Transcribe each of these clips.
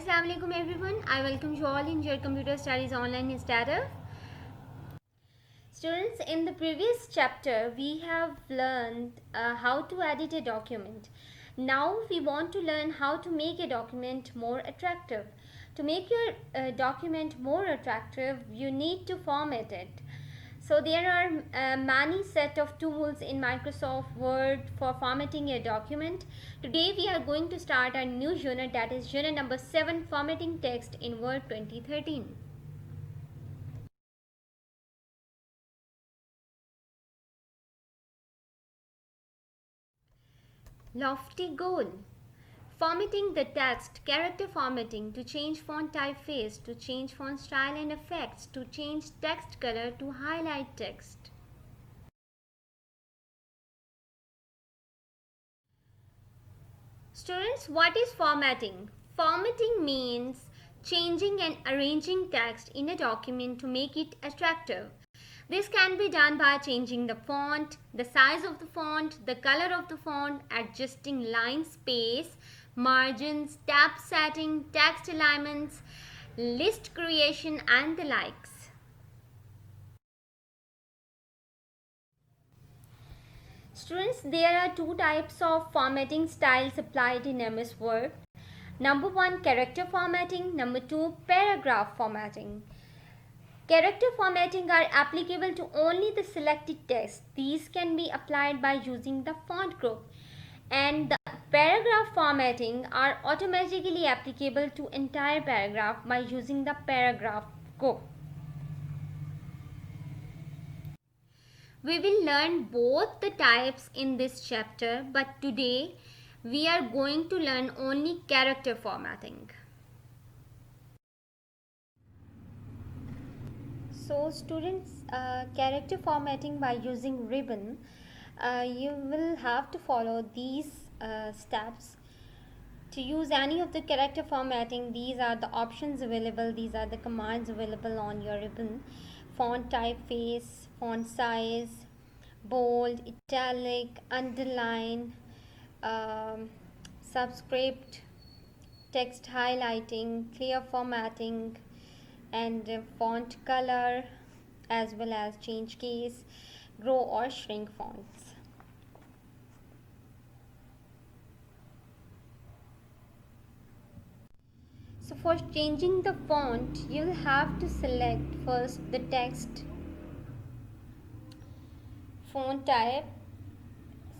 Assalamu alaikum everyone. I welcome you all in your computer studies online status. Students, in the previous chapter we have learned how to edit a document. Now we want to learn how to make a document more attractive. To make your document more attractive, you need to format it. So there are many set of tools in Microsoft Word for formatting a document. Today we are going to start a new unit, that is unit number 7, formatting text in Word 2013. Lofty goal. Formatting the text, character formatting, to change font typeface, to change font style and effects, to change text color, to highlight text. Students, what is formatting? Formatting means changing and arranging text in a document to make it attractive. This can be done by changing the font, the size of the font, the color of the font, adjusting line space, margins, tab setting, text alignments, list creation and the likes. Students, there are two types of formatting styles applied in MS Word. Number 1, character formatting. Number 2, paragraph formatting. Character formatting are applicable to only the selected text. These can be applied by using the font group. And the paragraph formatting are automatically applicable to entire paragraph by using the paragraph group. We will learn both the types in this chapter, but today we are going to learn only character formatting. So students, character formatting by using ribbon, you will have to follow these steps. To use any of the character formatting, these are the options available, these are the commands available on your ribbon. Font typeface, font size, bold, italic, underline, subscript, text highlighting, clear formatting, and font color, as well as change case, grow or shrink fonts. So for changing the font, you'll have to select first the text, font type,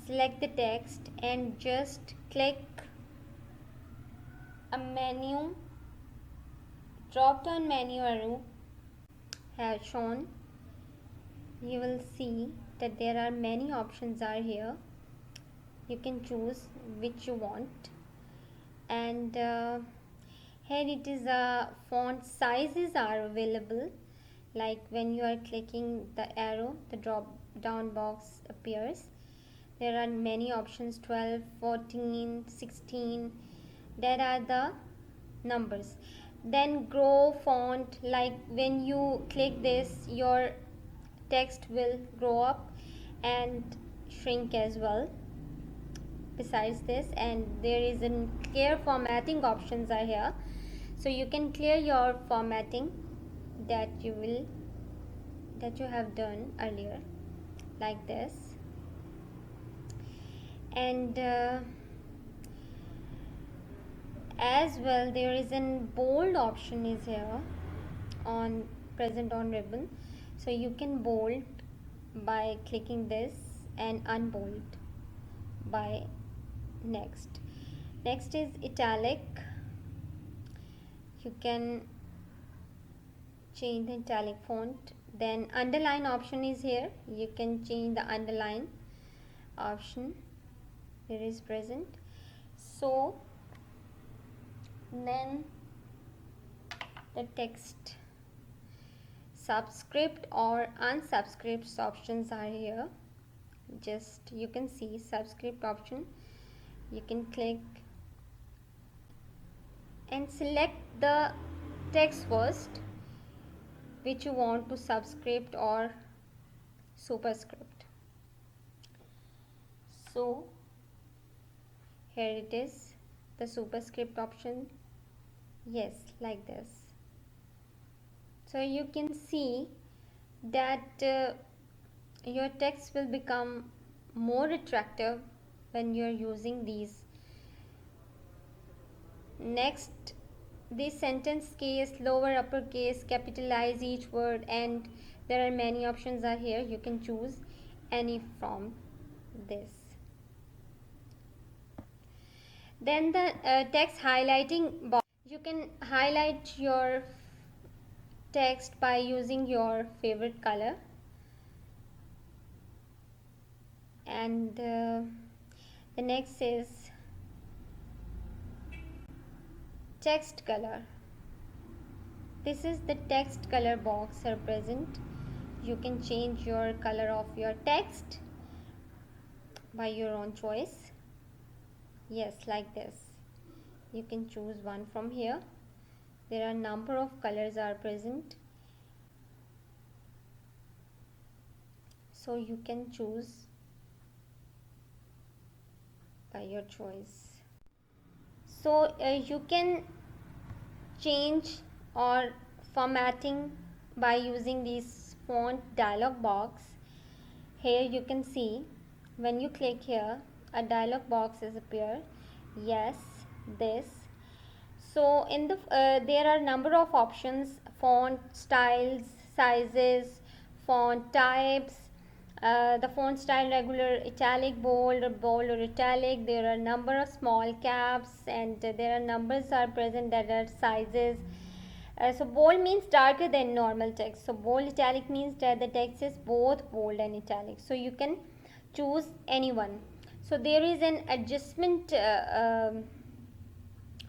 select the text and just click a menu, drop down menu arrow has shown. You will see that there are many options are here. You can choose which you want, and here it is font sizes are available. Like when you are clicking the arrow, the drop down box appears. There are many options, 12, 14, 16. There are the numbers. Then grow font, like when you click this, your text will grow up and shrink as well. Besides this, and there is a clear formatting options are here, so you can clear your formatting that you have done earlier, like this. And as well, there is a bold option is here on present on ribbon, so you can bold by clicking this and unbold by next is italic. You can change the italic font. Then underline option is here, you can change the underline option, it is present. So then the text subscript or unsubscript options are here. Just you can see subscript option, you can click and select the text first which you want to subscript or superscript. So here it is, the superscript option. Yes, like this. So you can see that your text will become more attractive when you are using these. Next, the sentence case, lower uppercase, capitalize each word, and there are many options are here. You can choose any from this. Then the text highlighting box. You can highlight your text by using your favorite color, and the next is text color. This is the text color box are present. You can change your color of your text by your own choice. Yes, like this. You can choose one from here. There are number of colors are present, so you can choose by your choice. So you can change or formatting by using this font dialog box. Here you can see when you click here a dialog box is appear. Yes, this. So in the there are number of options: font styles, sizes, font types, the font style regular, italic, bold or italic. There are number of small caps, and there are numbers are present that are sizes. So bold means darker than normal text. So bold italic means that the text is both bold and italic. So you can choose any one. So there is an adjustment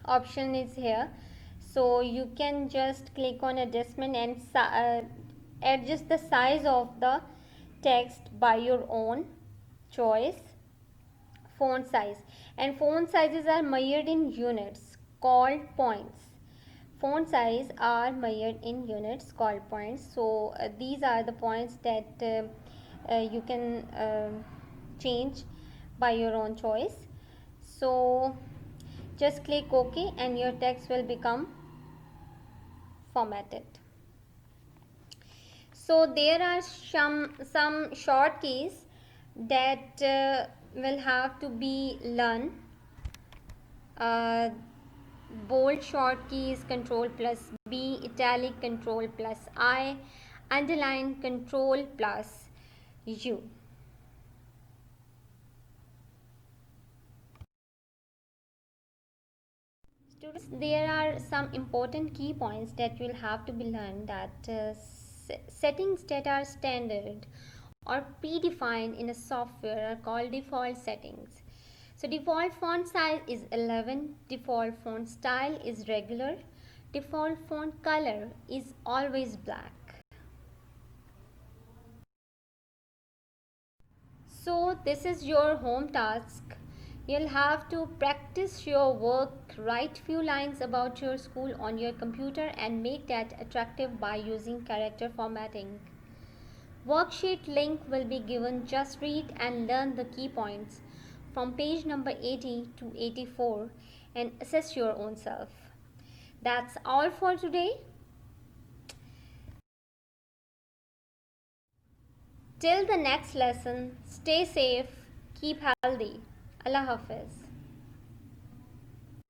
option is here. So you can just click on adjustment and adjust the size of the text by your own choice. Font size, and font sizes are measured in units called points. Font size are measured in units called points. So these are the points that you can change by your own choice. So just click OK and your text will become formatted. So there are some short keys that will have to be learned. Bold short key is Control plus B, italic Control plus I, underline Control plus U. Students, there are some important key points that will have to be learned, that settings that are standard or predefined in a software are called default settings. So default font size is 11, default font style is regular, default font color is always black. So this is your home task. You'll have to practice your work, write few lines about your school on your computer and make that attractive by using character formatting. Worksheet link will be given. Just read and learn the key points from page number 80 to 84 and assess your own self. That's all for today. Till the next lesson, stay safe, keep healthy. Allah Hafiz.